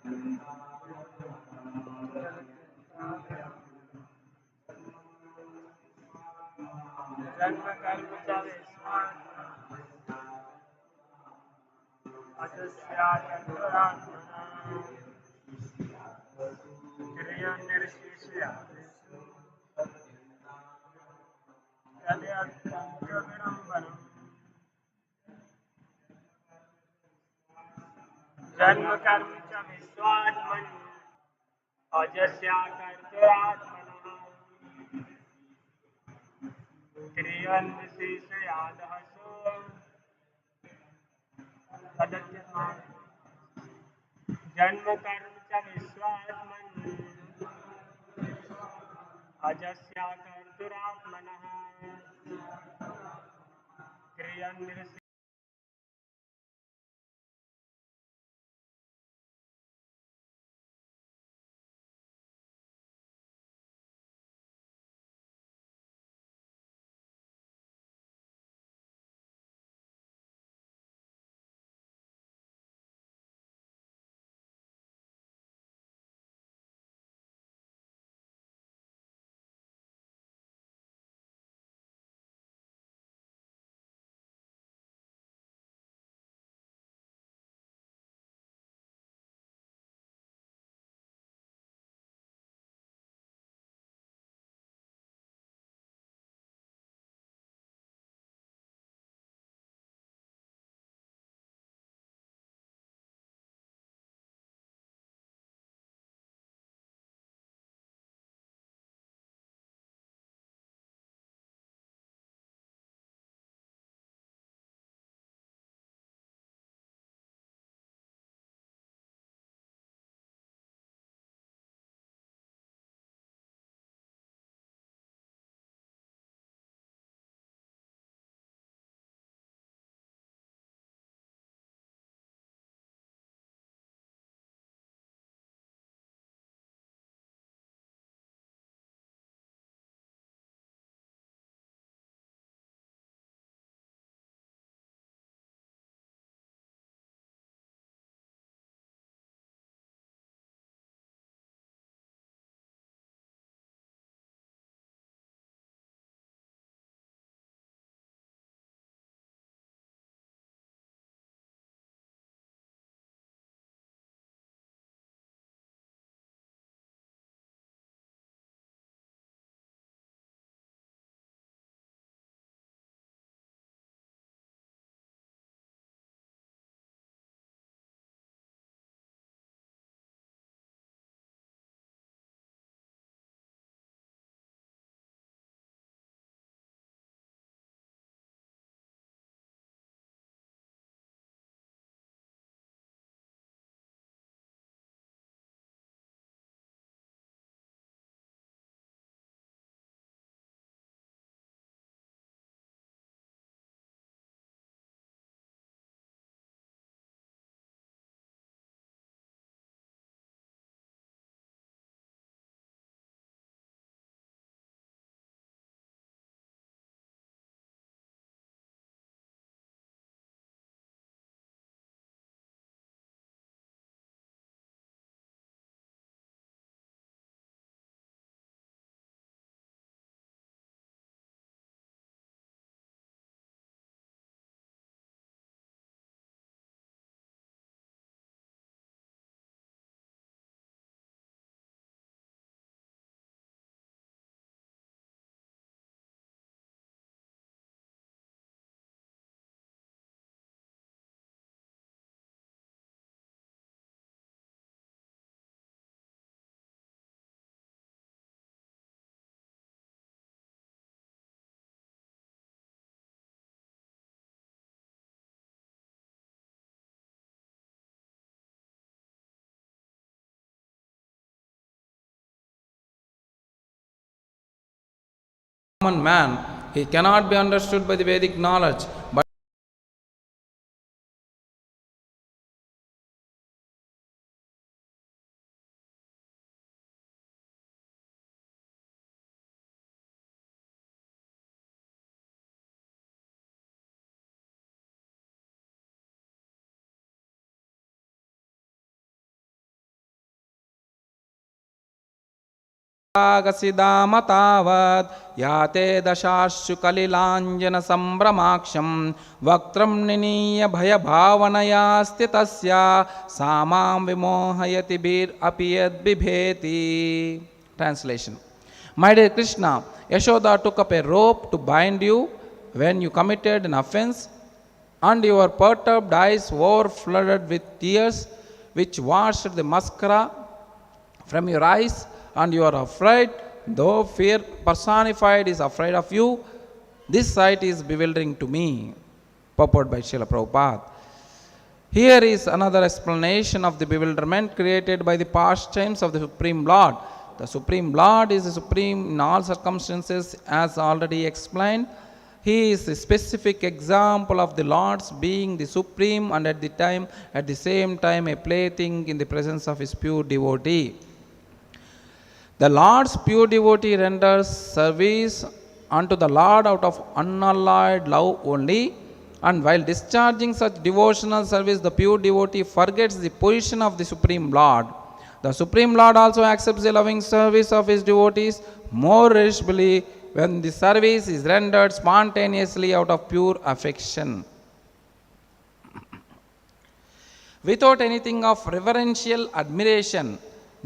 जन्म कर्म च विस्मृत अजस्याकर्तरात्मना क्रियनिर्शिष्यते यद्यत्यन्त विडम्बनम् जन्म कर्म च विश्वात्मनि अजस्याकर्तरात्मना क्रियनिर्शिष्यते जन्म कर्म च विश्वात्मनि अजस्याकर्तरात्मनः क्रियन्निर्शिष्यते common man, he cannot be understood by the Vedic knowledge, but Agasidaam tavat yate dasharshu kalilanjana sambramaksham vaktram niniya bhaya bhavanaya stitasya samam vimohayati bir apiyad bibheti. Translation. My dear Krishna, Yashoda took up a rope to bind you when you committed an offense, and your perturbed eyes were flooded with tears, which washed the mascara from your eyes, and you are afraid, though fear personified is afraid of you. This sight is bewildering to me. Purport by Srila Prabhupada. Here is another explanation of the bewilderment created by the pastimes of the Supreme Lord. The Supreme Lord is the supreme in all circumstances, as already explained. He is a specific example of the Lord's being the supreme and at the same time a plaything in the presence of his pure devotee. The Lord's pure devotee renders service unto the Lord out of unalloyed love only, and while discharging such devotional service, the pure devotee forgets the position of the Supreme Lord. The Supreme Lord also accepts the loving service of his devotees more relishably when the service is rendered spontaneously out of pure affection, without anything of reverential admiration.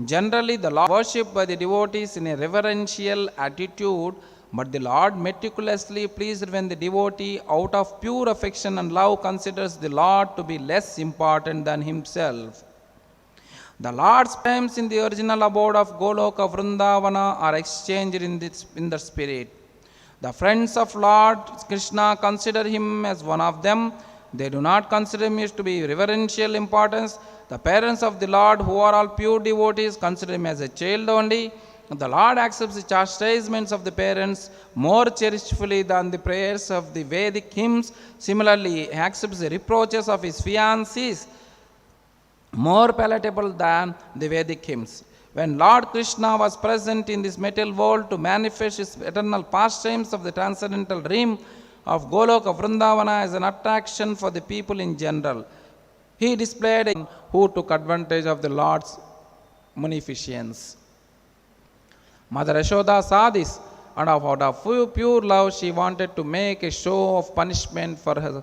Generally, the Lord is worshipped by the devotees in a reverential attitude, but the Lord meticulously pleased when the devotee, out of pure affection and love, considers the Lord to be less important than himself. The Lord's times in the original abode of Goloka Vrindavana are exchanged in the spirit. The friends of Lord Krishna consider him as one of them. They do not consider him to be reverential importance. The parents of the Lord, who are all pure devotees, consider him as a child only. The Lord accepts the chastisements of the parents more cherishfully than the prayers of the Vedic hymns. Similarly, he accepts the reproaches of his fiancés more palatable than the Vedic hymns. When Lord Krishna was present in this material world to manifest his eternal pastimes of the transcendental realm of Goloka Vrindavana as an attraction for the people in general, he displayed a who took advantage of the Lord's munificence. Mother Yashoda saw this, and out of pure love she wanted to make a show of punishment for her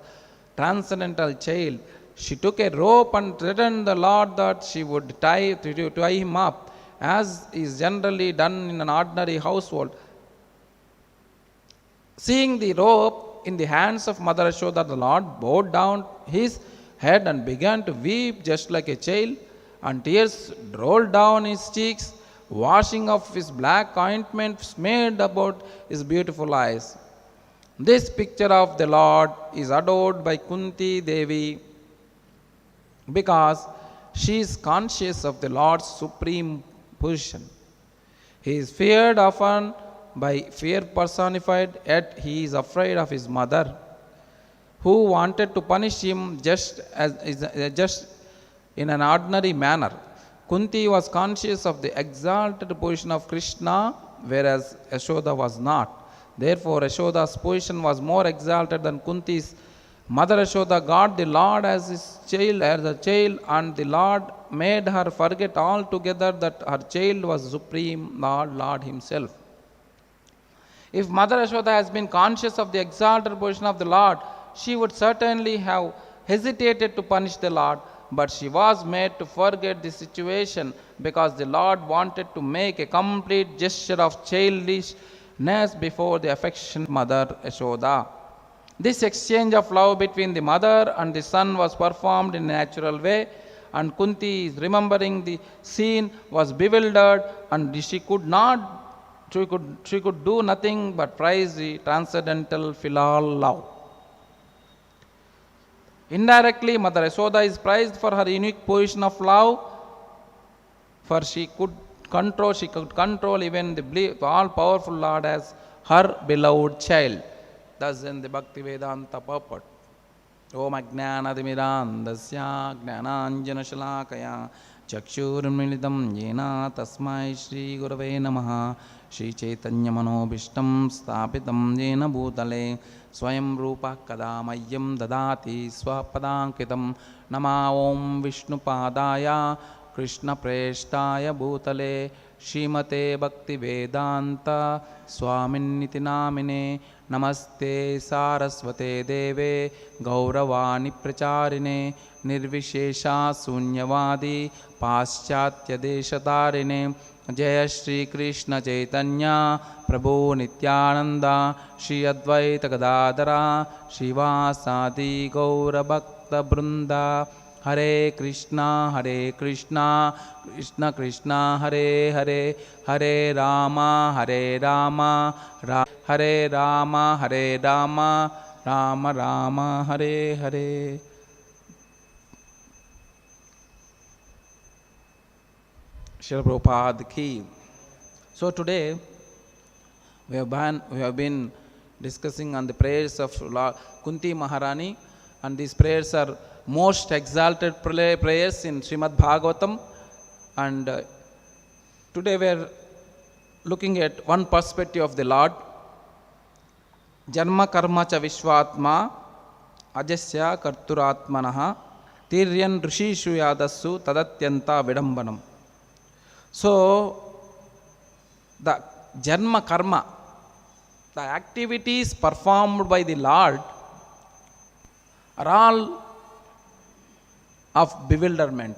transcendental child. She took a rope and threatened the Lord that she would tie him up, as is generally done in an ordinary household. Seeing the rope in the hands of Mother Yashoda, the Lord bowed down his head and began to weep just like a child, and tears rolled down his cheeks, washing off his black ointment smeared about his beautiful eyes. This picture of the Lord is adored by Kunti Devi because she is conscious of the Lord's supreme position. He is feared often by fear personified, yet he is afraid of his mother, who wanted to punish him just in an ordinary manner. Kunti was conscious of the exalted position of Krishna, whereas Yashoda was not. Therefore, Yashoda's position was more exalted than Kunti's. Mother Yashoda got the Lord as a child, and the Lord made her forget altogether that her child was supreme Lord himself. If Mother Yashoda has been conscious of the exalted position of the Lord, she would certainly have hesitated to punish the Lord, but she was made to forget the situation because the Lord wanted to make a complete gesture of childishness before the affectionate Mother Yashoda. This exchange of love between the mother and the son was performed in a natural way, and Kunti, remembering the scene, was bewildered, and she could do nothing but praise the transcendental filial love. Indirectly, Mother Yashoda is praised for her unique position of love, for she could control even the all-powerful Lord as her beloved child. Thus in the Bhakti Vedanta purport. Om Ajnanatimirandasya Jnananjana Shalakaya Chakshurmilitam Yena Tasmai Shri Gurave Namaha Shri Chaitanya Manobhishtam Stapitam Yena Bhutale Swayam Rupa Kadamayam Dadati Swapadankitam Nama Om Vishnu Padaya Krishna प्रेष्ठाय भूतले श्रीमते भक्ति वेदांत स्वामिन्निति नामिने नमस्ते सारस्वते देवे गौरवाणी प्रचारिणे निर्विशेषा शून्यवादी पाश्चात्य देशतारिणे जय श्री कृष्ण चैतन्य प्रभु नित्यानंद श्री अद्वैत गदाधरा श्रीवासादि गौरभक्त वृंदा हरे कृष्णा कृष्ण कृष्ण हरे हरे हरे राम हरे Ram Ram Ram Hare Hare. Srila Prabhupada ki. So today we have been discussing on the prayers of Kunti Maharani, and these prayers are most exalted prayers in Srimad Bhagavatam, and today we are looking at one perspective of the Lord. Janma karma cha vishvatma ajasya karturatmanaha tiryan rishishu yadassu tadatyanta vidambanam. So the janma karma, the activities performed by the Lord are all of bewilderment.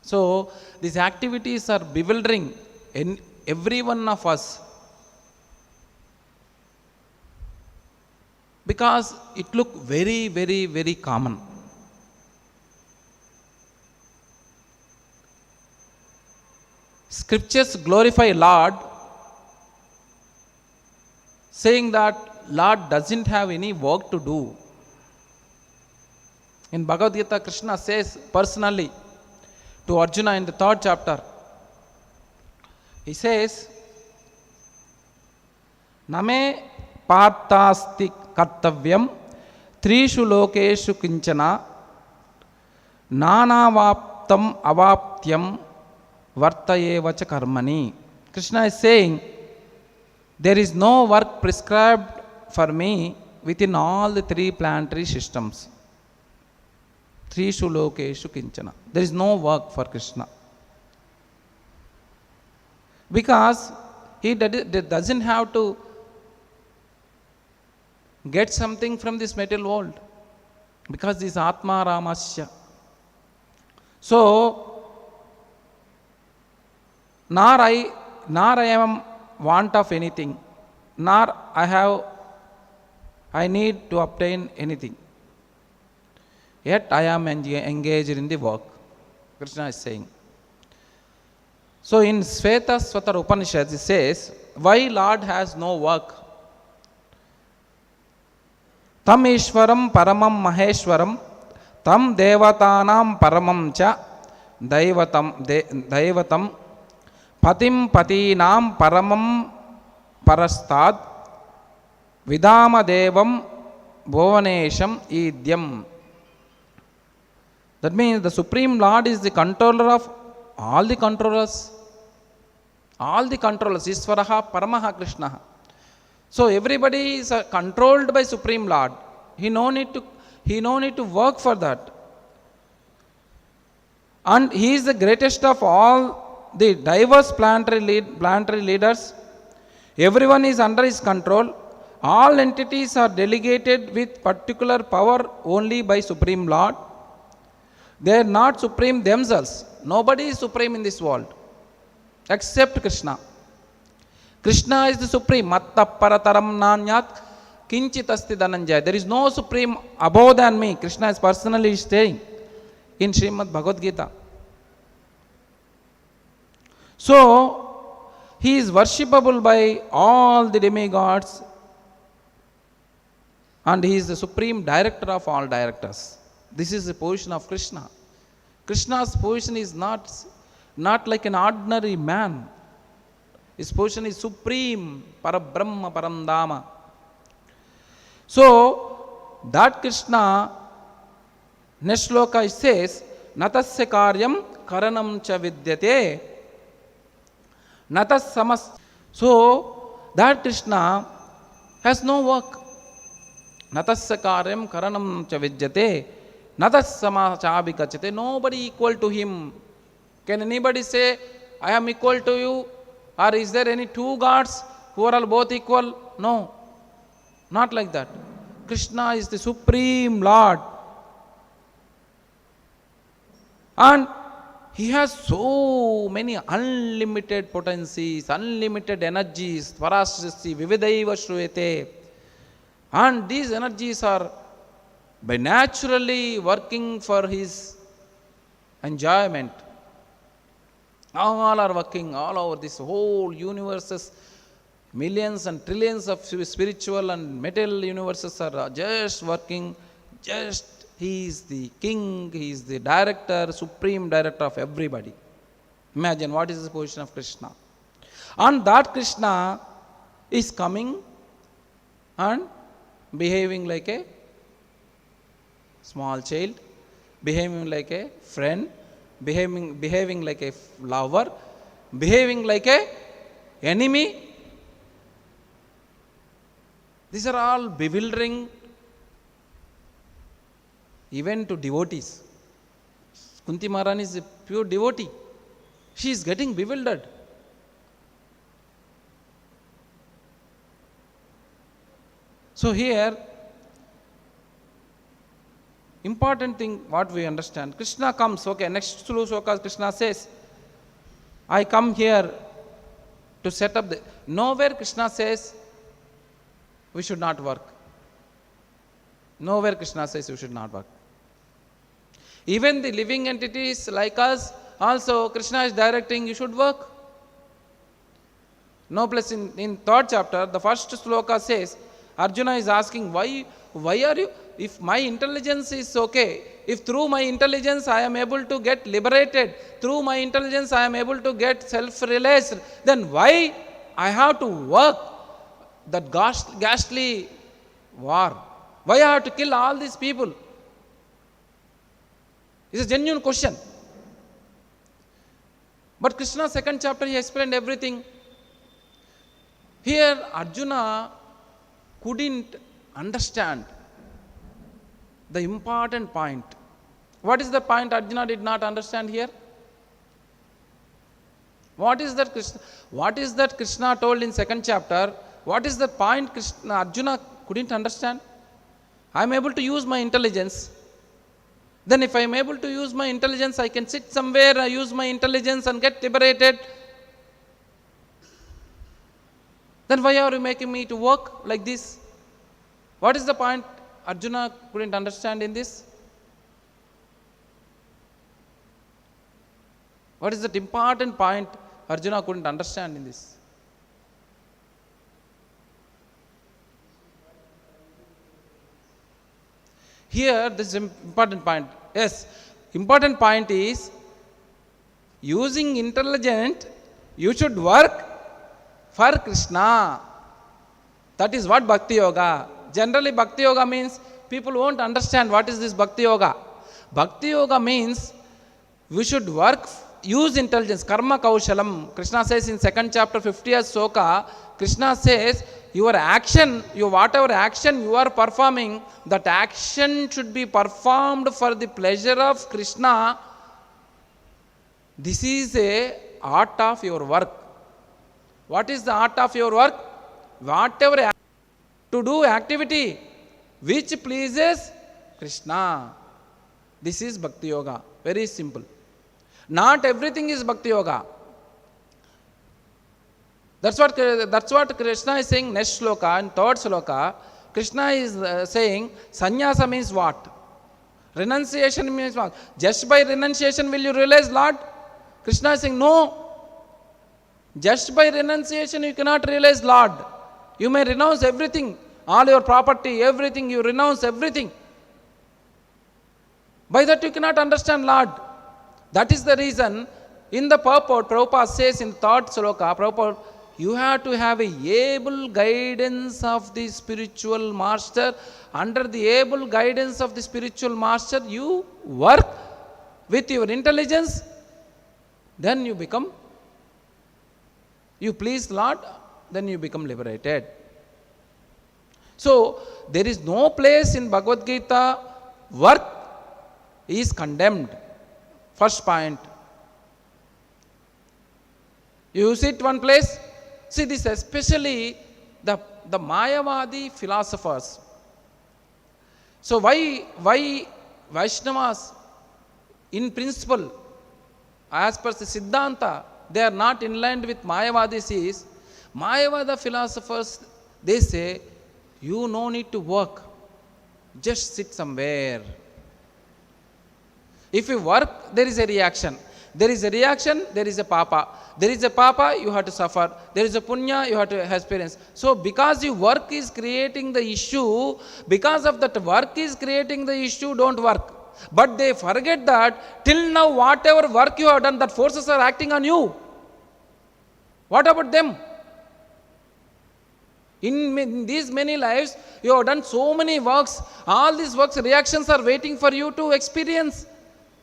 So these activities are bewildering in every one of us, because it look very, very, very common. Scriptures glorify Lord, saying that Lord doesn't have any work to do. In Bhagavatam, Krishna says personally to Arjuna in the 3rd chapter, he says, Name partasti kartavyam trishu lokeshu kinchana nanavaptam avaptyam vartayevacha karmani. Krishna is saying, there is no work prescribed for me within all the 3 planetary systems. Trishu lokeshu kinchana. There is no work for Krishna, because he doesn't have to get something from this material world, because this Atma Ramasya. So nor I am want of anything, nor I need to obtain anything. Yet I am engaged in the work, Krishna is saying. So in Svetasvatar Upanishad it says, why Lord has no work? Tam Ishwaram Paramam Maheshwaram Tam Devatanam Paramam Cha Daivatam Patim Patinam Paramam Parastad Vidama Devam Bhuvanesham Idyam. That means the Supreme Lord is the controller of all the controllers. All the controllers, Iswaraha Paramaha Krishna. So everybody is controlled by Supreme Lord. He no need to work for that. And he is the greatest of all the diverse planetary leaders. Everyone is under his control. All entities are delegated with particular power only by Supreme Lord. They are not supreme themselves. Nobody is supreme in this world except Krishna. Krishna is the supreme. Matta parataram nanyat kinchit asti dhananjaya. There is no supreme above than me. Krishna is personally saying in Srimad Bhagavad Gita. So he is worshipable by all the demigods, and he is the supreme director of all directors. This is the position of Krishna. Krishna's position is not like an ordinary man. His position is supreme, Parabrahma, Paramdama. So that Krishna, next shloka says, Natasya karyam karanam cha vidyate. Natas samas. So that Krishna has no work. Natasya karyam karanam cha vidyate. Nadasama chabhikachate. Nobody equal to him. Can anybody say, I am equal to you? Or is there any two gods who are all both equal? No, not like that. Krishna is the Supreme Lord. And he has so many unlimited potencies, unlimited energies. Parasrasti vividaiva shruyate. And these energies are by naturally working for his enjoyment. All are working all over this whole universes. Millions and trillions of spiritual and material universes are just working. Just he is the king, he is the director, supreme director of everybody. Imagine what is the position of Krishna. And that Krishna is coming and behaving like a small child, behaving like a friend, behaving like a lover, behaving like a enemy. These are all bewildering even to devotees. Kunti Maharani is a pure devotee. She is getting bewildered. So here, important thing what we understand, Krishna comes, okay, next sloka Krishna says, I come here to set up the, nowhere Krishna says we should not work. Nowhere Krishna says we should not work. Even the living entities like us, also Krishna is directing you should work. No place in third chapter, the first sloka says, Arjuna is asking, why are you, if my intelligence is okay, if through my intelligence I am able to get liberated, through my intelligence I am able to get self-realized, then why I have to work that ghastly war? Why I have to kill all these people? It's a genuine question. But Krishna's second chapter, he explained everything. Here Arjuna couldn't understand the important point. What is the point Arjuna did not understand here? What is that Krishna told in second chapter? What is the point Arjuna couldn't understand? I am able to use my intelligence. Then if I am able to use my intelligence, I can sit somewhere, I use my intelligence and get liberated. Then why are you making me to work like this? What is the point Arjuna couldn't understand in this? What is that important point Arjuna couldn't understand in this? Here, this is important point. Yes, important point is using intelligence, you should work for Krishna. That is what Bhakti Yoga. Generally, Bhakti Yoga means people won't understand what is this Bhakti Yoga. Bhakti Yoga means we should work, use intelligence, karma kaushalam. Krishna says in second chapter 50th sloka, Krishna says, your action, whatever action you are performing, that action should be performed for the pleasure of Krishna. This is a art of your work. What is the art of your work? Whatever to do activity which pleases Krishna. This is Bhakti Yoga. Very simple. Not everything is Bhakti Yoga. That's what Krishna is saying next sloka, in third sloka. Krishna is saying, sannyasa means what? Renunciation means what? Just by renunciation will you realize Lord? Krishna is saying, no. Just by renunciation you cannot realize Lord. You may renounce everything, all your property, everything, you renounce everything. By that you cannot understand Lord. That is the reason, in the purport, Prabhupada says in third sloka, Prabhupada, you have to have a able guidance of the spiritual master. Under the able guidance of the spiritual master, you work with your intelligence, then you please Lord, then you become liberated. So, there is no place in Bhagavad Gita, work is condemned. First point. You sit one place. See this especially the Mayavadi philosophers. So why Vaishnavas in principle, as per the Siddhanta, they are not in line with Mayavadis is, Mayavada philosophers, they say, you no need to work, just sit somewhere. If you work, there is a reaction. There is a reaction, there is a papa. There is a papa, you have to suffer. There is a punya, you have to experience. So because your work is creating the issue, because of that work is creating the issue, don't work. But they forget that till now whatever work you have done, that forces are acting on you. What about them? In these many lives, you have done so many works. All these works, reactions are waiting for you to experience.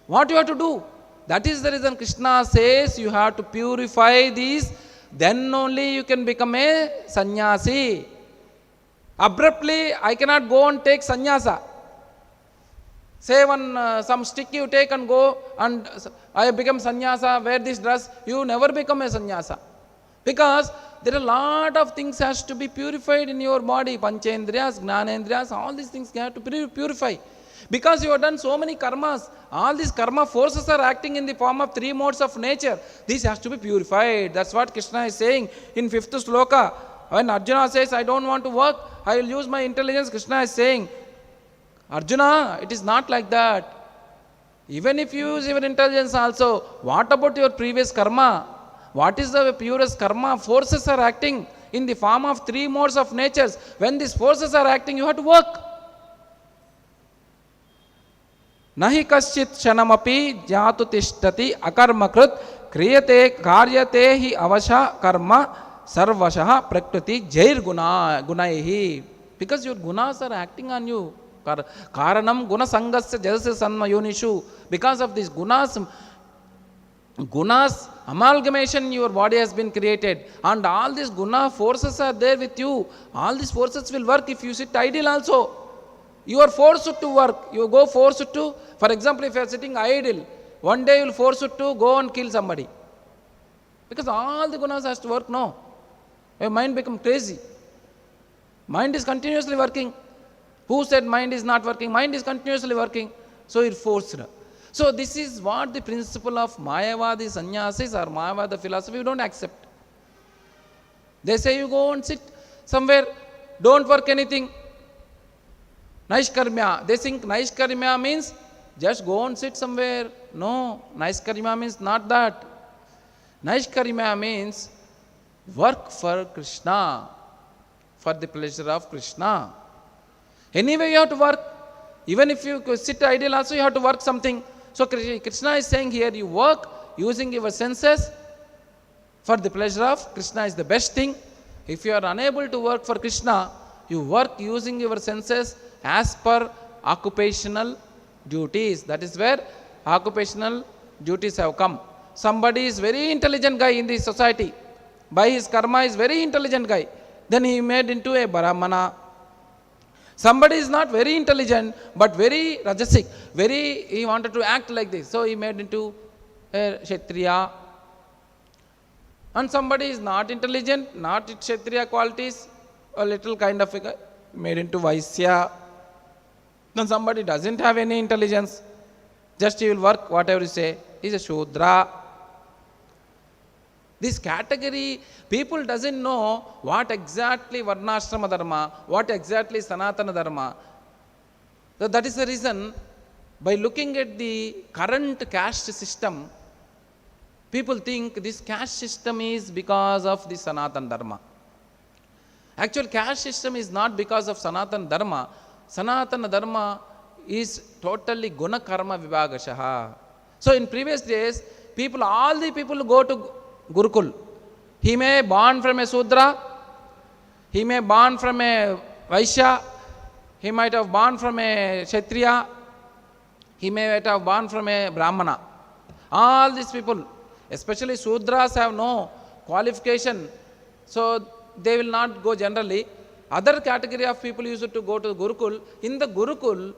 What you have to do? That is the reason Krishna says you have to purify these, then only you can become a sannyasi. Abruptly, I cannot go and take sannyasa. Say some stick you take and go and I become sannyasa, wear this dress, you never become a sannyasa. Because there are a lot of things has to be purified in your body. Panchendriyas, Gnanendriyas, all these things you have to purify. Because you have done so many karmas, all these karma forces are acting in the form of three modes of nature. This has to be purified. That's what Krishna is saying in 5th sloka. When Arjuna says, I don't want to work, I will use my intelligence, Krishna is saying, Arjuna, it is not like that. Even if you use your intelligence also, what about your previous karma? What is the purest karma? Forces are acting in the form of three modes of natures. When these forces are acting, you have to work. Nahi kaschit shanamapi jatu tishtati akarmakrit kriyate karyate hi avasha karma sarvashaha prakriti jair gunaihi. Because your gunas are acting on you. Karanam guna sangasya jalasa sanma yonishu. Because of these gunas amalgamation your body has been created, and all these guna forces are there with you. All these forces will work if you sit idle also. You are forced to work. You go forced to, for example, if you are sitting idle, one day you will force to go and kill somebody. Because all the gunas has to work, no. Your mind becomes crazy. Mind is continuously working. Who said mind is not working? Mind is continuously working. So you're forced. So this is what the principle of Mayavadi sannyasis or Mayavada philosophy, you don't accept. They say you go and sit somewhere, don't work anything. Naishkarmya. They think Naishkarmya means just go and sit somewhere. No, Naishkarmya means not that. Naishkarmya means work for Krishna, for the pleasure of Krishna. Anyway, you have to work. Even if you sit idle also, you have to work something. So Krishna is saying here, you work using your senses for the pleasure of Krishna is the best thing. If you are unable to work for Krishna, you work using your senses as per occupational duties. That is where occupational duties have come. Somebody is very intelligent guy in the society. By his karma is very intelligent guy. Then he made into a Brahmana. Somebody is not very intelligent but very rajasic. He wanted to act like this. So he made into a Kshatriya. And somebody is not intelligent, not Kshatriya qualities, a little kind of a guy, made into Vaisya. Then somebody doesn't have any intelligence, just he will work whatever you say, he is a Shudra. This category, people doesn't know what exactly Varnashrama Dharma, what exactly Sanatana Dharma. So that is the reason, by looking at the current caste system, people think this caste system is because of the Sanatana Dharma. Actual caste system is not because of Sanatana Dharma. Sanatana Dharma is totally Guna Karma Vibhagashaha. So in previous days, all the people go to Gurukul. He may born from a Sudra, he may born from a Vaishya, he might have born from a Kshatriya, he may have born from a Brahmana. All these people, especially Sudras, have no qualification, so they will not go generally. Other category of people used to go to Gurukul. In the Gurukul,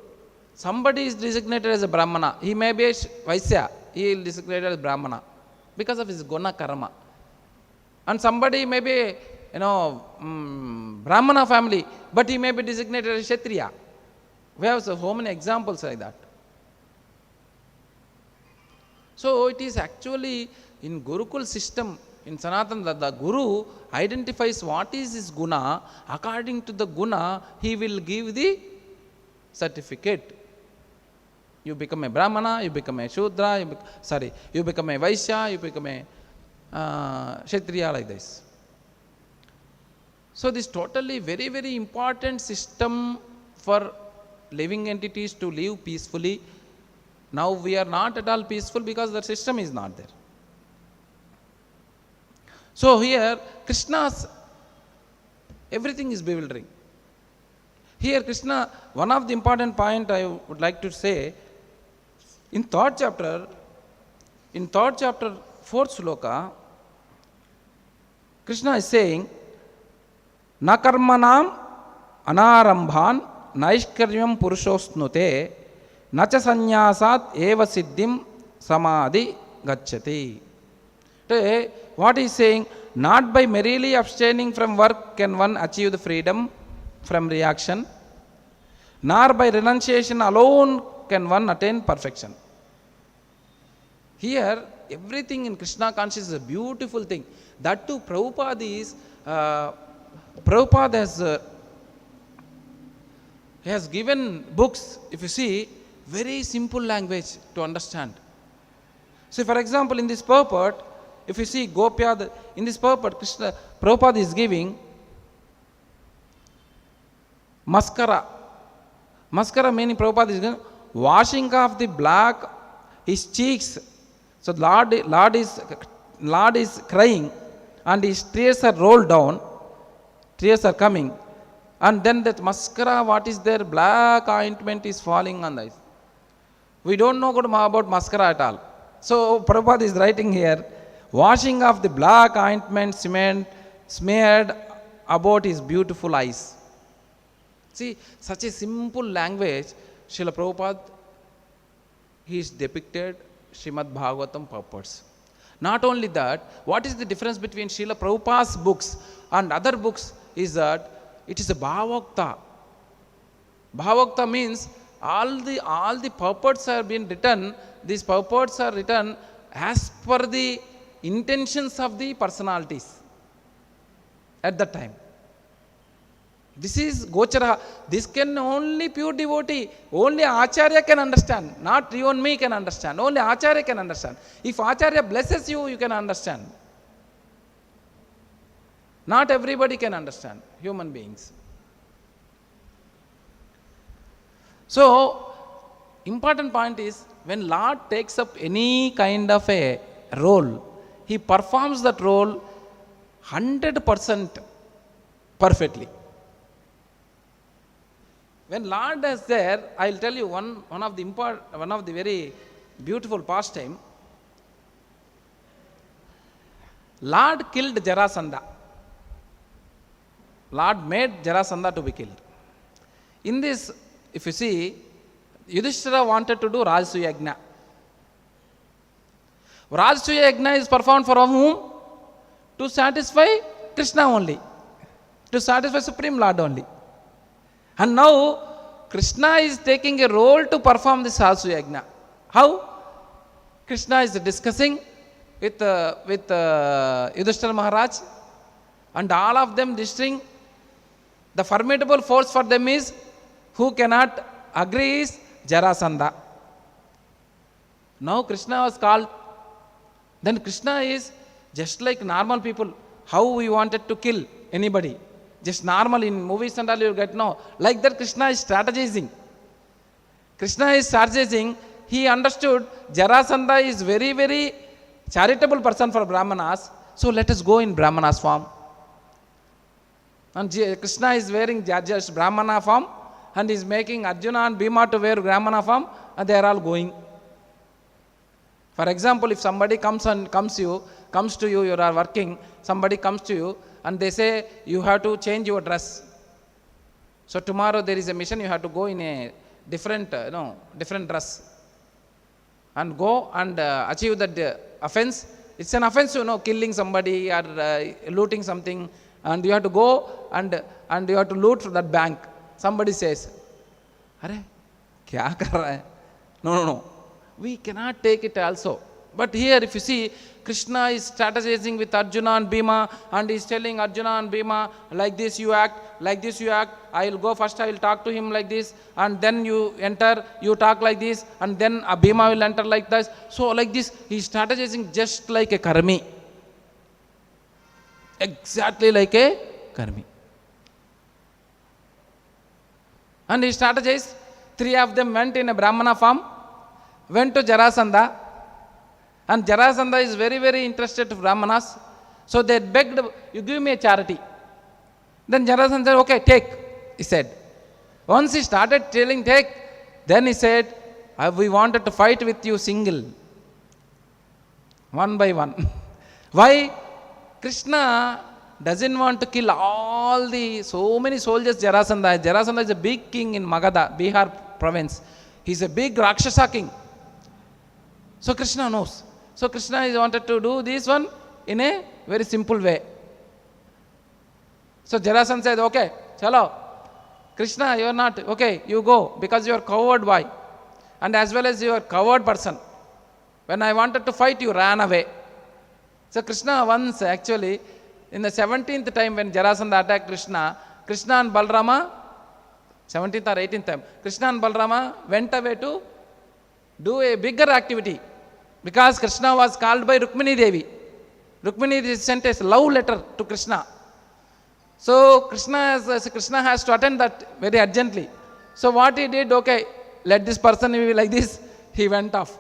Somebody is designated as a Brahmana. He may be a Vaisya. He is designated as Brahmana because of his guna karma. And somebody may be, Brahmana family, but he may be designated as Kshatriya. We have so many examples like that. So it is actually in Gurukul system, in Sanatana, the Guru identifies what is his guna. According to the guna, he will give the certificate. You become a Brahmana, you become a Shudra, you become a Vaishya, you become a Kshatriya, like this. So this totally very, very important system for living entities to live peacefully. Now we are not at all peaceful because the system is not there. So here Krishna's everything is bewildering. Here Krishna, one of the important point I would like to say, in third chapter, 4th sloka, Krishna is saying, na karmanam anarambhan naishkaryam purushosnute nacha sanyasat eva siddhim samadhi gacchati. What he is saying, not by merely abstaining from work can one achieve the freedom from reaction, nor by renunciation alone can one attain perfection. Here, everything in Krishna consciousness is a beautiful thing. That too, Prabhupada has given books, if you see, very simple language to understand. So, for example, in this purport, if you see Gopya, in this purport, Prabhupada is giving maskara. Maskara meaning Prabhupada is giving washing off the black, his cheeks. So Lord is crying and his tears are rolled down, tears are coming. And then that maskara, what is there? Black ointment is falling on the eyes. We don't know about maskara at all. So Prabhupada is writing here, washing off the black ointment smeared about his beautiful eyes. See, such a simple language, Srila Prabhupada, he is depicted Srimad Bhagavatam purports. Not only that, what is the difference between Srila Prabhupada's books and other books is that it is a Bhavakta. Bhavakta means all the purports are being written, these purports are written as per the intentions of the personalities at that time. This is Gochara. This can only pure devotee, only Acharya can understand. Not you and me can understand. Only Acharya can understand. If Acharya blesses you, you can understand. Not everybody can understand, human beings. So, important point is, when Lord takes up any kind of a role, he performs that role 100% perfectly. When Lord is there, I will tell you one of the very beautiful pastime. Lord killed Jarasandha. Lord made Jarasandha to be killed. In this, if you see, Yudhishthira wanted to do Rajasuya Yajna. Rajasuya Yajna is performed for whom? To satisfy Krishna only. To satisfy Supreme Lord only. And now, Krishna is taking a role to perform this Rajasuya Yajna. How? Krishna is discussing with Yudhishthira Maharaj, and all of them distinct. The formidable force for them is, who cannot agree is Jarasandha. Now Krishna was called. Then Krishna is just like normal people. How we wanted to kill anybody. Just normal in movies and all you get no. Like that Krishna is strategizing. He understood Jarasandha is very, very charitable person for Brahmanas. So let us go in Brahmanas form. And Krishna is wearing just Brahmana form and is making Arjuna and Bhima to wear Brahmana form, and they are all going. For example, if somebody comes to you, you are working, somebody comes to you and they say you have to change your dress. So tomorrow there is a mission, you have to go in a different, different dress and go and achieve that offense. It's an offense, killing somebody or looting something, and you have to go and you have to loot that bank. Somebody says, "Are, kya kar raha hai?" No. We cannot take it also. But here, if you see, Krishna is strategizing with Arjuna and Bhima, and he is telling Arjuna and Bhima, like this you act, like this you act. I will go first, I will talk to him like this, and then you enter, you talk like this, and then Bhima will enter like this. So like this, he is strategizing just like a karmi. Exactly like a karmi. And he strategized. 3 of them went in a Brahmana form, went to Jarasandha. And Jarasandha is very, very interested to Brahmanas. So they begged, you give me a charity. Then Jarasandha said, okay, take, he said. Once he started telling take, then he said, we wanted to fight with you single. One by one. Why? Krishna doesn't want to kill so many soldiers Jarasandha. Jarasandha is a big king in Magadha, Bihar province. He's a big Rakshasa king. So Krishna knows. So Krishna is wanted to do this one in a very simple way. So Jarasandha said, okay, chalo, Krishna, you are not, okay, you go, because you are coward boy, and as well as you are coward person. When I wanted to fight, you ran away. So Krishna once actually, in the 17th time when Jarasandha attacked Krishna, Krishna and Balrama, 17th or 18th time, Krishna and Balrama went away to do a bigger activity. Because Krishna was called by Rukmini Devi. Rukmini Devi sent a love letter to Krishna. So Krishna has to attend that very urgently. So what he did, okay, let this person be like this, he went off.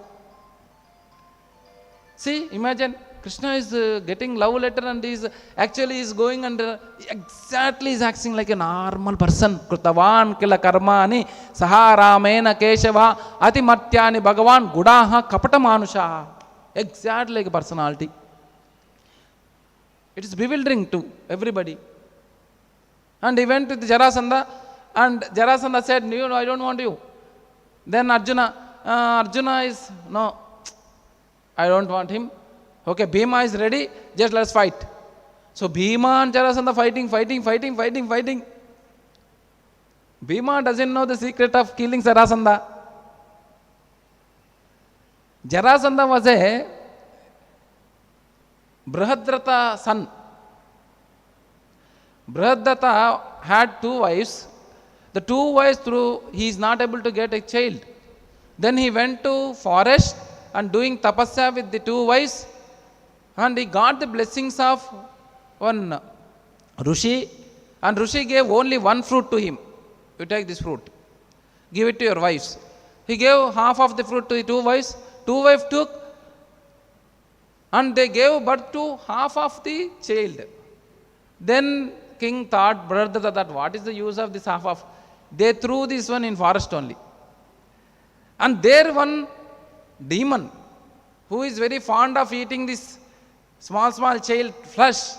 See, imagine, Krishna is getting love letter and is going and exactly is acting like a normal person. Krutavan kila karma ani saharamena keshava atimatyani bhagavan gudaha kapata manusha. Exactly like a personality. It is bewildering to everybody. And he went with Jarasandha, and Jarasandha said, no, I don't want you. Then Arjuna is, no, I don't want him. Okay, Bhima is ready, just let's fight. So Bhima and Jarasandha fighting. Bhima doesn't know the secret of killing Jarasandha. Jarasandha was a Brihadrata son. Brihadrata had 2 wives. The 2 wives, he is not able to get a child. Then he went to forest and doing tapasya with the 2 wives. And he got the blessings of one Rishi, and Rishi gave only 1 fruit to him. You take this fruit, give it to your wives. He gave half of the fruit to the 2 wives. 2 wives took, and they gave birth to half of the child. Then king thought, brother, that what is the use of this half of? They threw this one in forest only. And there one demon, who is very fond of eating this small child flesh,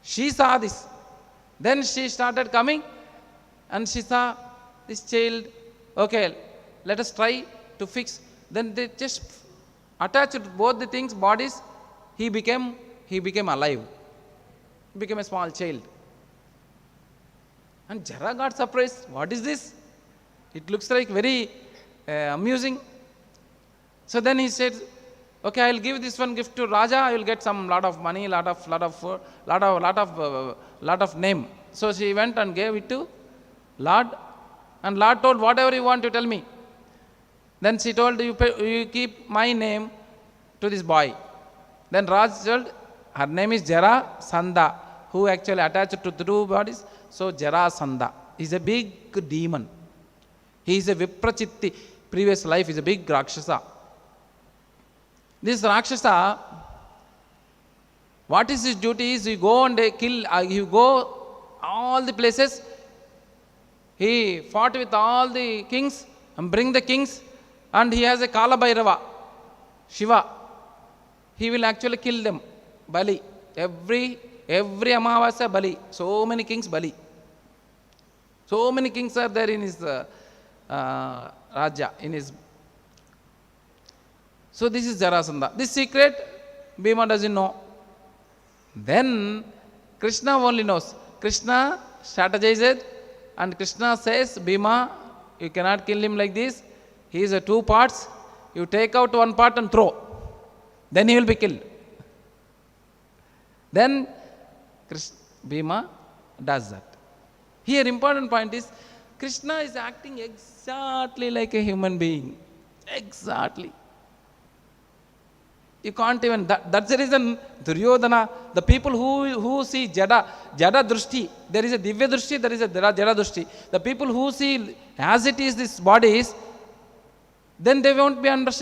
she saw this. Then she started coming, and she saw this child. Okay, let us try to fix. Then they just attached both the things, bodies. He became alive. He became a small child. And Jara got surprised. What is this? It looks like very amusing. So then he said, okay, I will give this one gift to Raja. I will get some lot of money, lot of name. So she went and gave it to Lord, and Lord told, whatever you want to tell me. Then she told, you keep my name to this boy. Then Raj told, her name is Jarasandha, who actually attached to the 2 bodies. So Jarasandha is a big demon. He is a Viprachitti. Previous life is a big Rakshasa. This Rakshasa, what is his duty is, he go and kill, he go all the places. He fought with all the kings and bring the kings, and he has a Kala Bhairava, Shiva. He will actually kill them. Bali. Every Amavasya Bali. So many kings Bali. So many kings are there in his Raja in his. So this is Jarasandha. This secret Bhima doesn't know. Then Krishna only knows. Krishna strategizes and Krishna says, Bhima, you cannot kill him like this. He is a two parts. You take out one part and throw. Then he will be killed. Then Bhima does that. Here important point is, Krishna is acting exactly like a human being. Exactly. You can't even, that's the reason Duryodhana, the people who see Jada Drushti, there is a Divya Drushti, there is a Jada Drushti. The people who see as it is these bodies, then they won't be able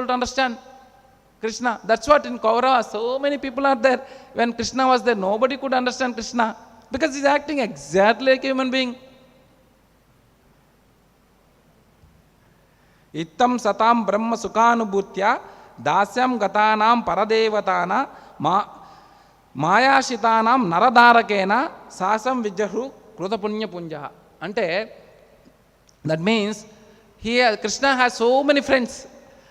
to understand Krishna. That's what in Kaurava, so many people are there. When Krishna was there, nobody could understand Krishna because he's acting exactly like a human being. Ittam satam brahma sukhanubhutya dasyam gatanam paradevatana mayashitanam naradarakena sasam vijahu krutapunya punja. Ante, that means here Krishna has so many friends.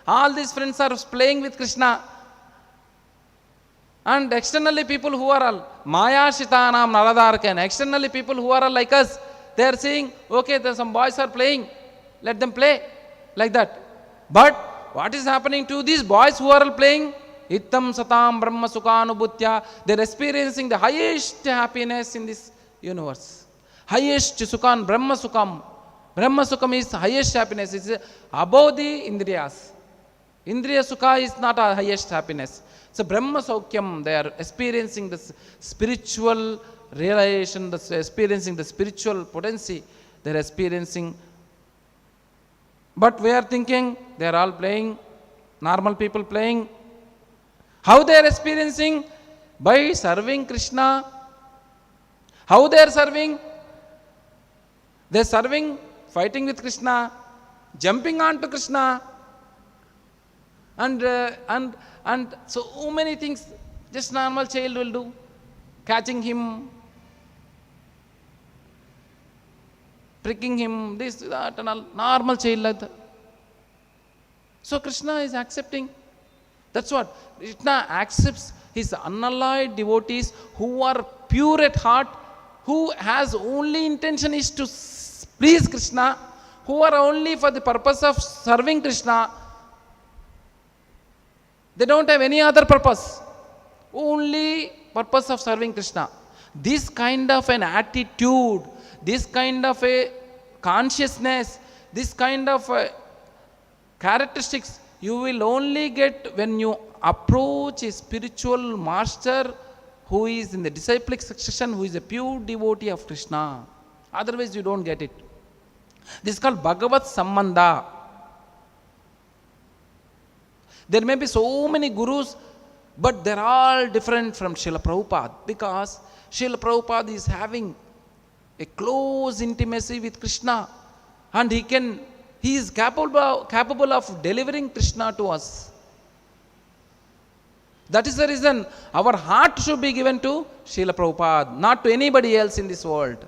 All these friends are playing with Krishna. And externally people who are all mayashitanam naradarakena, externally people who are all like us, they are saying, okay, there some boys are playing, let them play, like that. But what is happening to these boys who are playing? Ittam satam brahma sukhanubhutya. They are experiencing the highest happiness in this universe. Highest sukhan, brahma sukham. Brahma sukham is highest happiness. It's above the indriyas. Indriya sukha is not a highest happiness. So brahma saukyam, they are experiencing the spiritual realization, experiencing the spiritual potency. They are experiencing. But we are thinking they are all playing, normal people playing. How they are experiencing? By serving Krishna. How they are serving? They are serving, fighting with Krishna, jumping onto Krishna, and so many things just normal child will do. Catching him, pricking him, this, that, and all, normal child like that. So Krishna is accepting. That's what. Krishna accepts his unalloyed devotees who are pure at heart, who has only intention is to please Krishna, who are only for the purpose of serving Krishna. They don't have any other purpose. Only purpose of serving Krishna. This kind of an attitude, this kind of a consciousness, this kind of characteristics, you will only get when you approach a spiritual master who is in the disciplic succession, who is a pure devotee of Krishna. Otherwise you don't get it. This is called Bhagavat Sambandha. There may be so many gurus, but they're all different from Srila Prabhupada, because Srila Prabhupada is having a close intimacy with Krishna, and he is capable of delivering Krishna to us. That is the reason our heart should be given to Srila Prabhupada, not to anybody else in this world.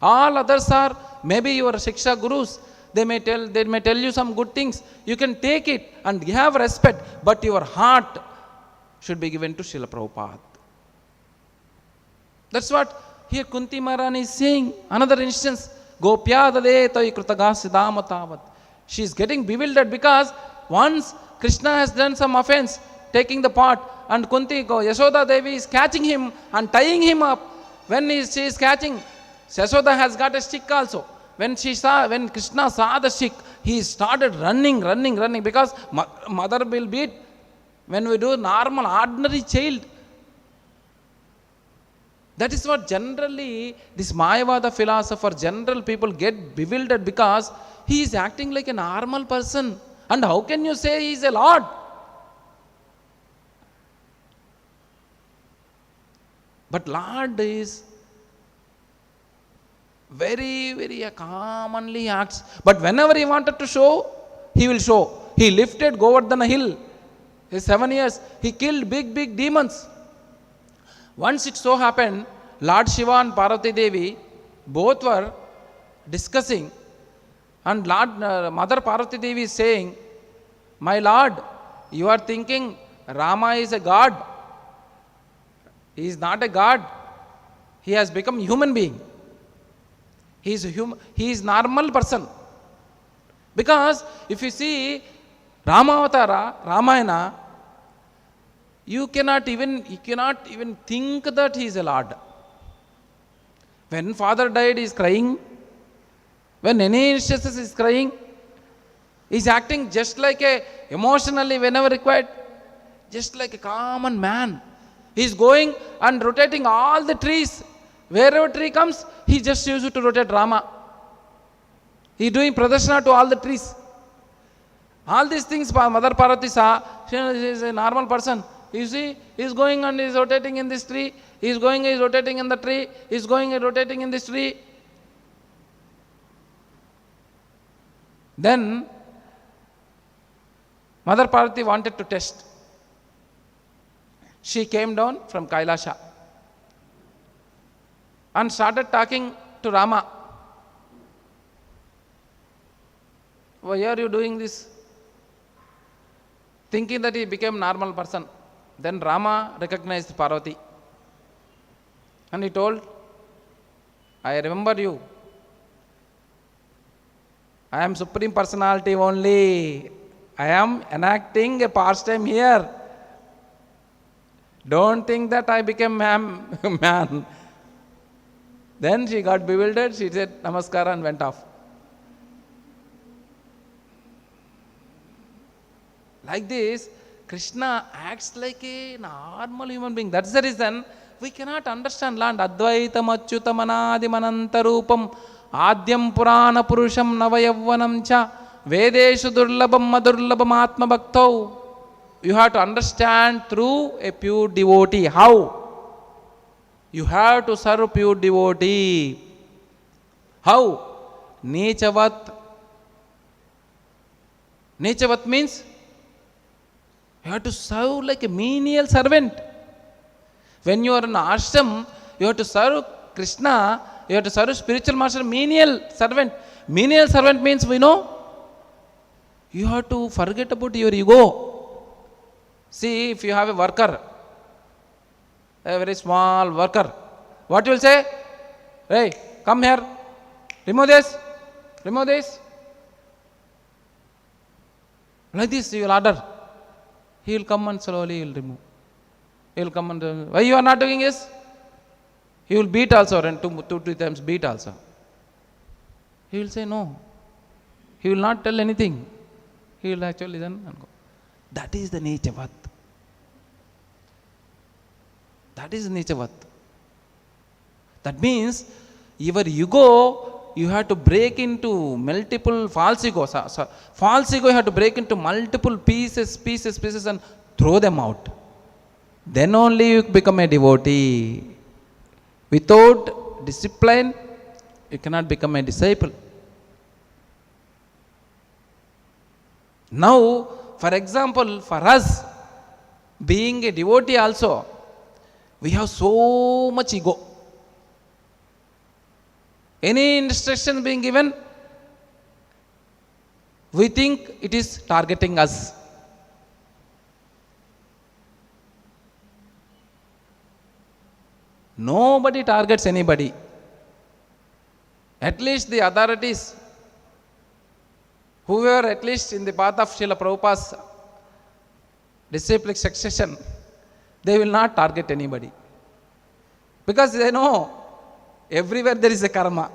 All others are maybe your Shiksha gurus. They may tell you some good things. You can take it and have respect, but your heart should be given to Srila Prabhupada. That's what here Kunti Maharani is saying. Another instance, Gopya dade tai krutagasidam tavat. She is getting bewildered because once Krishna has done some offense, taking the part, and Kunti, Yashoda Devi is catching him and tying him up. When she is catching, Yashoda has got a stick also. When Krishna saw the stick, he started running, because mother will beat when we do normal, ordinary child. That is what generally this Mayavada philosopher, general people get bewildered, because he is acting like a normal person. And how can you say he is a Lord? But Lord is very, very commonly acts. But whenever he wanted to show, he will show. He lifted Govardhana hill. In 7 years, he killed big demons. Once it so happened, Lord Shiva and Parvati Devi both were discussing And Lord, Mother Parvati Devi is saying, my Lord, you are thinking Rama is a god. He is not a god. He has become human being. He is normal person. Because if you see Ramavatara, Ramayana, you cannot even think that he is a Lord. When father died, he is crying. When any instances is crying, he is acting just like a emotionally whenever required, just like a common man. He is going and rotating all the trees. Wherever tree comes, he just used to rotate Rama. He is doing pradarshana to all the trees. All these things Mother Parvati saw. She is a normal person. You see, he is going and he is rotating in this tree. He is going, he is rotating in the tree. He is going and rotating in this tree. Then Mother Parvati wanted to test. She came down from Kailasha and started talking to Rama. Why are you doing this? Thinking that he became normal person. Then Rama recognized Parvati. And he told, I remember you. I am Supreme Personality only. I am enacting a pastime here. Don't think that I became man. Then she got bewildered. She said namaskara and went off. Like this, Krishna acts like a normal human being. That's the reason we cannot understand land. Advaitam achyutam anadim anantarupam adyam purana purusham navayavvanam cha vedeshu durlabam madurlabam atma bhaktau. You have to understand through a pure devotee. How? You have to serve pure devotee. How? Nechavat. Nechavat means you have to serve like a menial servant. When you are in ashram, you have to serve Krishna, you have to serve spiritual master, menial servant. Menial servant means, we know, you have to forget about your ego. See, if you have a worker, a very small worker, what you will say? Hey, come here, remove this, remove this. Like this you will order. He will come and slowly he will remove. He will come and, why you are not doing this? He will beat also, and two, 3 times beat also. He will say no. He will not tell anything. He will actually listen and go. That is the Nechavat. That is Nechavat. That means your ego, you have to break into multiple false egos. False ego you have to break into multiple pieces and throw them out. Then only you become a devotee. Without discipline, you cannot become a disciple. Now, for example, for us, being a devotee also, we have so much ego. Any instruction being given, we think it is targeting us. Nobody targets anybody. At least the authorities, who were at least in the path of Srila Prabhupada's disciplic succession, they will not target anybody. Because they know everywhere there is a karma.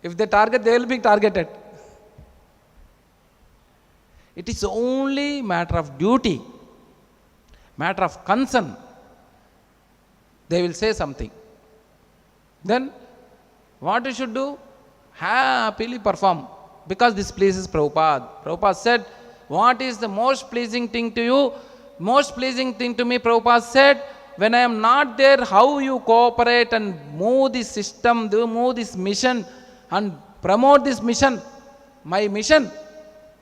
If they target, they will be targeted. It is only matter of duty, matter of concern. They will say something. Then what you should do? Happily perform. Because this pleases Prabhupada. Prabhupada said, what is the most pleasing thing to you? Most pleasing thing to me, Prabhupada said, when I am not there, how you cooperate and move this system, move this mission and promote this mission, my mission.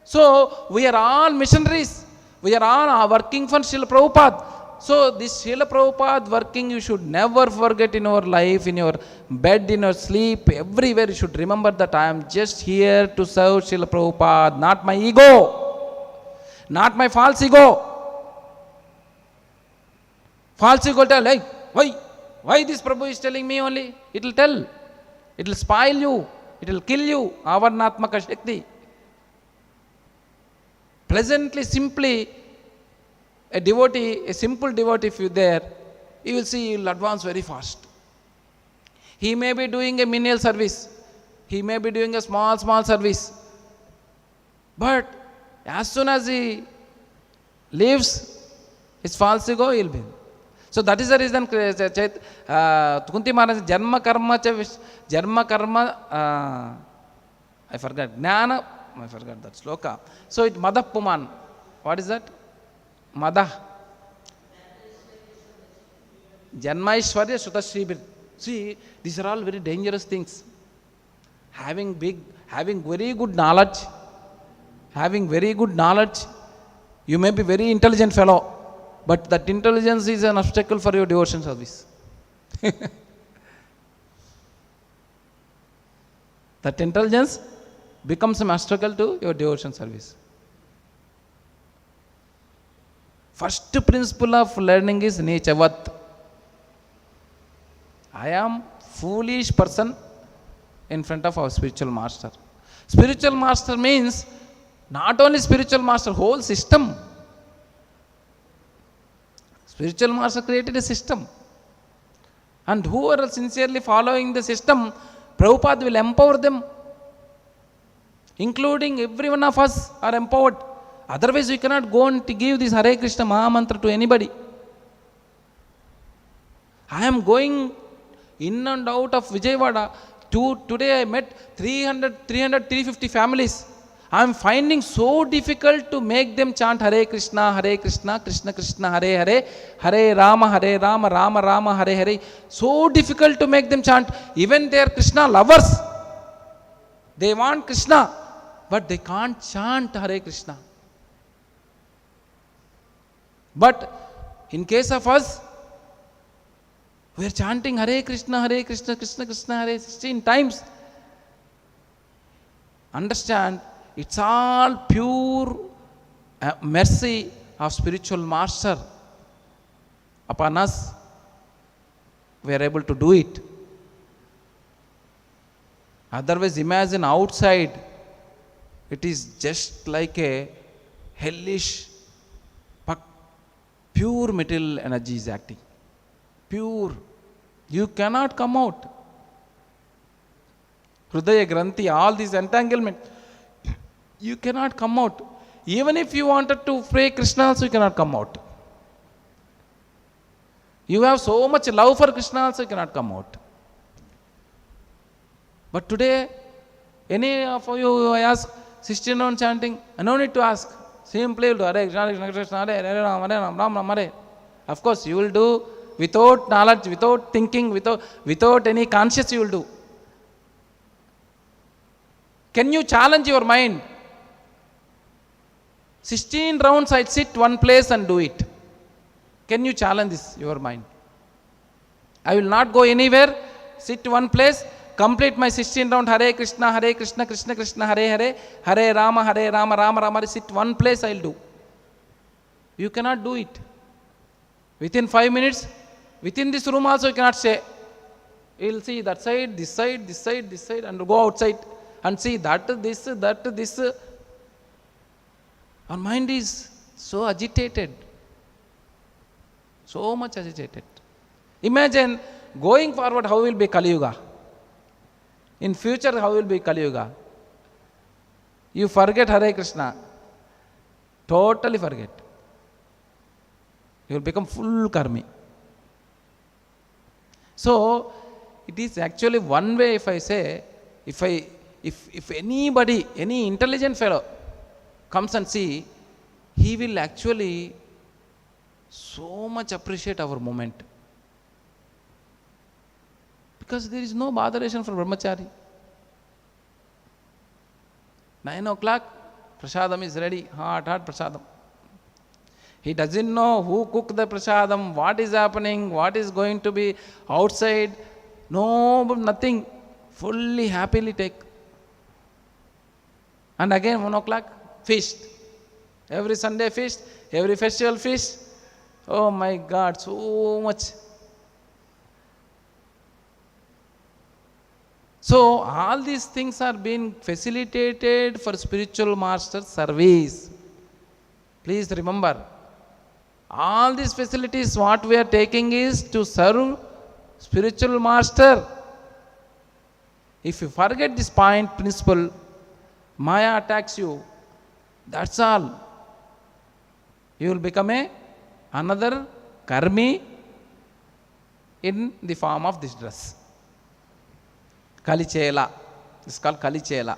So, we are all missionaries. We are all working for Srila Prabhupada. So this Srila Prabhupada working, you should never forget in your life, in your bed, in your sleep, everywhere you should remember that I am just here to serve Srila Prabhupada, not my ego, not my false ego. False ego tell, hey, why this Prabhu is telling me only? It will tell, it will spoil you, it will kill you, avarnatmaka shakti. Pleasantly, simply, a devotee, a simple devotee, if you there, you will see he will advance very fast. He may be doing a menial service, he may be doing a small service, but as soon as he leaves his false ego, he will be. So that is the reason Kunti Maharaj, Jarma Karma, I forgot, Jnana, I forgot that sloka. So it Madah Puman. What is that? Madah. Janmaishwarya Shutashribir. See, these are all very dangerous things. Having very good knowledge, you may be very intelligent fellow, but that intelligence is an obstacle for your devotion service. That intelligence becomes an obstacle to your devotion service. First principle of learning is Nechavat. I am foolish person in front of our spiritual master. Spiritual master means not only spiritual master, whole system. Spiritual master created a system. And who are sincerely following the system, Prabhupada will empower them. Including every one of us are empowered. Otherwise we cannot go and give this Hare Krishna Maha Mantra to anybody. I am going in and out of Vijayawada. Today I met 350 families. I am finding so difficult to make them chant Hare Krishna, Krishna Krishna, Hare Hare, Hare Rama, Rama Rama, Hare Hare. So difficult to make them chant. Even they are Krishna lovers. They want Krishna, but they can't chant Hare Krishna. But in case of us, we are chanting Hare Krishna, Krishna Krishna, Hare 16 times. Understand, it's all pure mercy of spiritual master upon us. We are able to do it. Otherwise, imagine outside, it is just like a hellish, pure material energy is acting. Pure. You cannot come out. Hridaya Granthi, all this entanglement, you cannot come out. Even if you wanted to pray Krishna also, you cannot come out. You have so much love for Krishna also, you cannot come out. But today, any of you ask 16 round chanting, no need to ask. Simply do Hare Krishna, Krishna, Hare Rama, Hare. Of course, you will do without knowledge, without thinking, without any conscious, you will do. Can you challenge your mind? 16 rounds I sit one place and do it. Can you challenge this, your mind? I will not go anywhere, sit one place, complete my 16 round Hare Krishna, Krishna Krishna, Hare Hare, Hare Rama, Rama Rama, sit one place I will do. You cannot do it. Within 5 minutes, within this room also you cannot say. You will see that side, this side, this side, this side, and go outside and see that, this. Our mind is so agitated. So much agitated. Imagine going forward how will be Kali Yuga. In future how will be Kali Yuga. You forget Hare Krishna. Totally forget. You will become full karmi. So it is actually one way, if I say, if anybody, any intelligent fellow comes and see, he will actually so much appreciate our moment. Because there is no botheration for brahmachari. 9 o'clock, prasadam is ready, hot prasadam. He doesn't know who cooked the prasadam, what is happening, what is going to be outside. No, nothing. Fully happily take. And again 1 o'clock, feast. Every Sunday feast, every festival feast. Oh my God, so much. So all these things are being facilitated for spiritual master service. Please remember, all these facilities what we are taking is to serve spiritual master. If you forget this principle, Maya attacks you. That's all. You will become another karmi in the form of this dress. Kalichela. It's called Kalichela.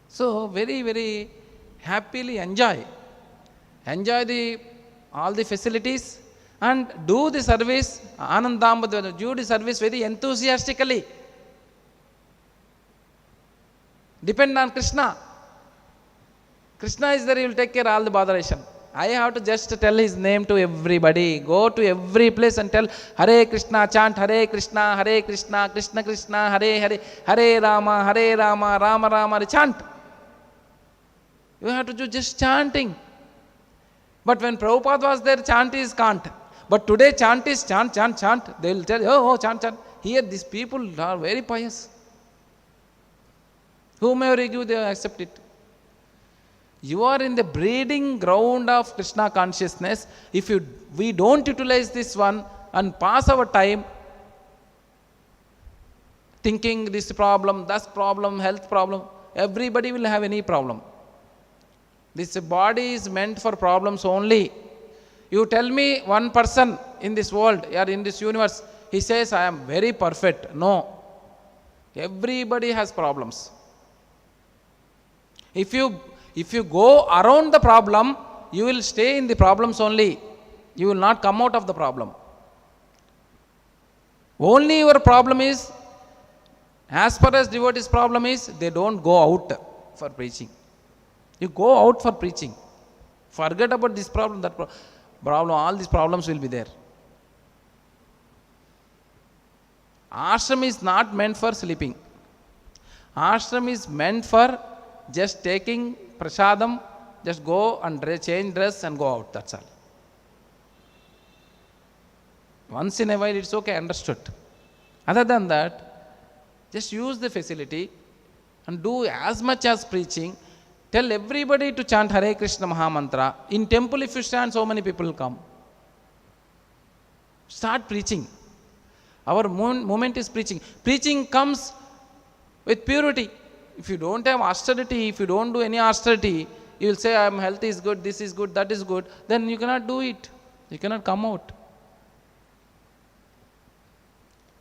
So very, very happily enjoy all the facilities and do the service, Anandam, do the service very enthusiastically. Depend on Krishna. Krishna is there, he will take care of all the botheration. I have to just tell his name to everybody. Go to every place and tell Hare Krishna, chant Hare Krishna, Krishna Krishna, Hare Hare, Hare Rama, Rama Rama, chant. You have to do just chanting. But when Prabhupada was there, chant is can't. But today chant is chant. They will tell you, oh, chant. Here these people are very pious. Whomever you give, they accept it. You are in the breeding ground of Krishna consciousness. If we don't utilize this one and pass our time thinking this problem, that problem, health problem, everybody will have any problem. This body is meant for problems only. You tell me one person in this world or in this universe, he says, I am very perfect. No. Everybody has problems. If you go around the problem, you will stay in the problems only. You will not come out of the problem. Only your problem is, as far as devotees' problem is, they don't go out for preaching. You go out for preaching. Forget about this problem, that problem, all these problems will be there. Ashram is not meant for sleeping. Ashram is meant for just taking prasadam, just go and change dress and go out, that's all. Once in a while it's okay, understood. Other than that, just use the facility and do as much as preaching. Tell everybody to chant Hare Krishna Mahamantra. In temple if you stand, so many people will come. Start preaching. Our moment is preaching. Preaching comes with purity. If you don't have austerity, if you don't do any austerity, you will say, health is good, this is good, that is good. Then you cannot do it. You cannot come out.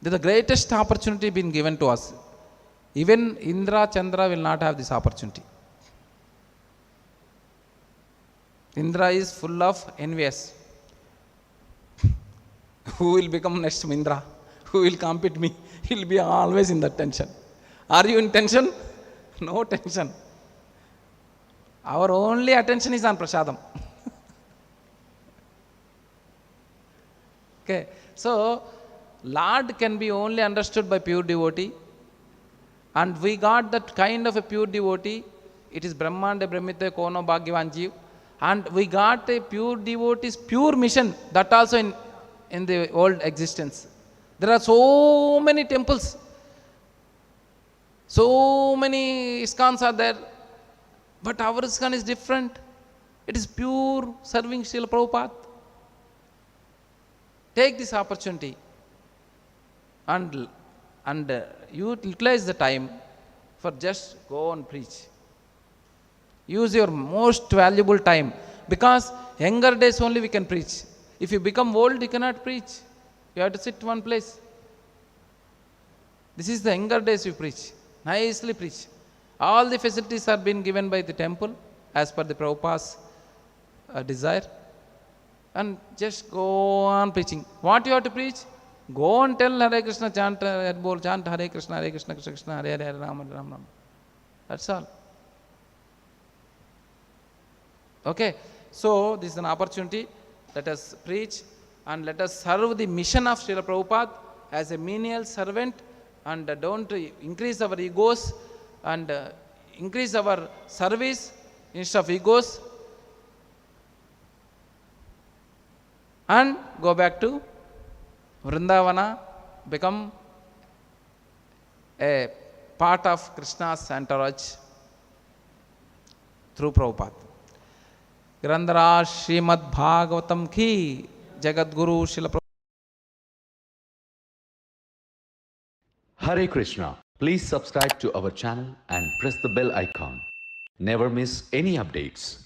The greatest opportunity been given to us. Even Indra, Chandra will not have this opportunity. Indra is full of envious. Who will become next Indra? Who will compete me? He will be always in that tension. Are you in tension? No tension. Our only attention is on prasadam. Okay. So, Lord can be only understood by pure devotee. And we got that kind of a pure devotee. It is Brahmanda Brahmite Kono Bhagyavan Jeev. And we got a pure devotee's pure mission. That also in the old existence. There are so many temples. So many ISKCONs are there. But our ISKCON is different. It is pure serving Srila Prabhupada. Take this opportunity and you utilize the time for just go and preach. Use your most valuable time, because younger days only we can preach. If you become old, you cannot preach. You have to sit one place. This is the younger days you preach. Nicely preach. All the facilities are being given by the temple as per the Prabhupada's desire. And just go on preaching. What you have to preach? Go and tell Hare Krishna, chant Hare Krishna, Krishna Krishna, Hare Hare, Rama Rama. That's all. Okay, so this is an opportunity. Let us preach and let us serve the mission of Srila Prabhupada as a menial servant, and don't increase our egos, and increase our service instead of egos, and go back to Vrindavana, become a part of Krishna's entourage through Prabhupada. Grandhara Srimad Bhagavatam ki Jagadguru Srila Prabhupada. Hare Krishna. Please subscribe to our channel and press the bell icon. Never miss any updates.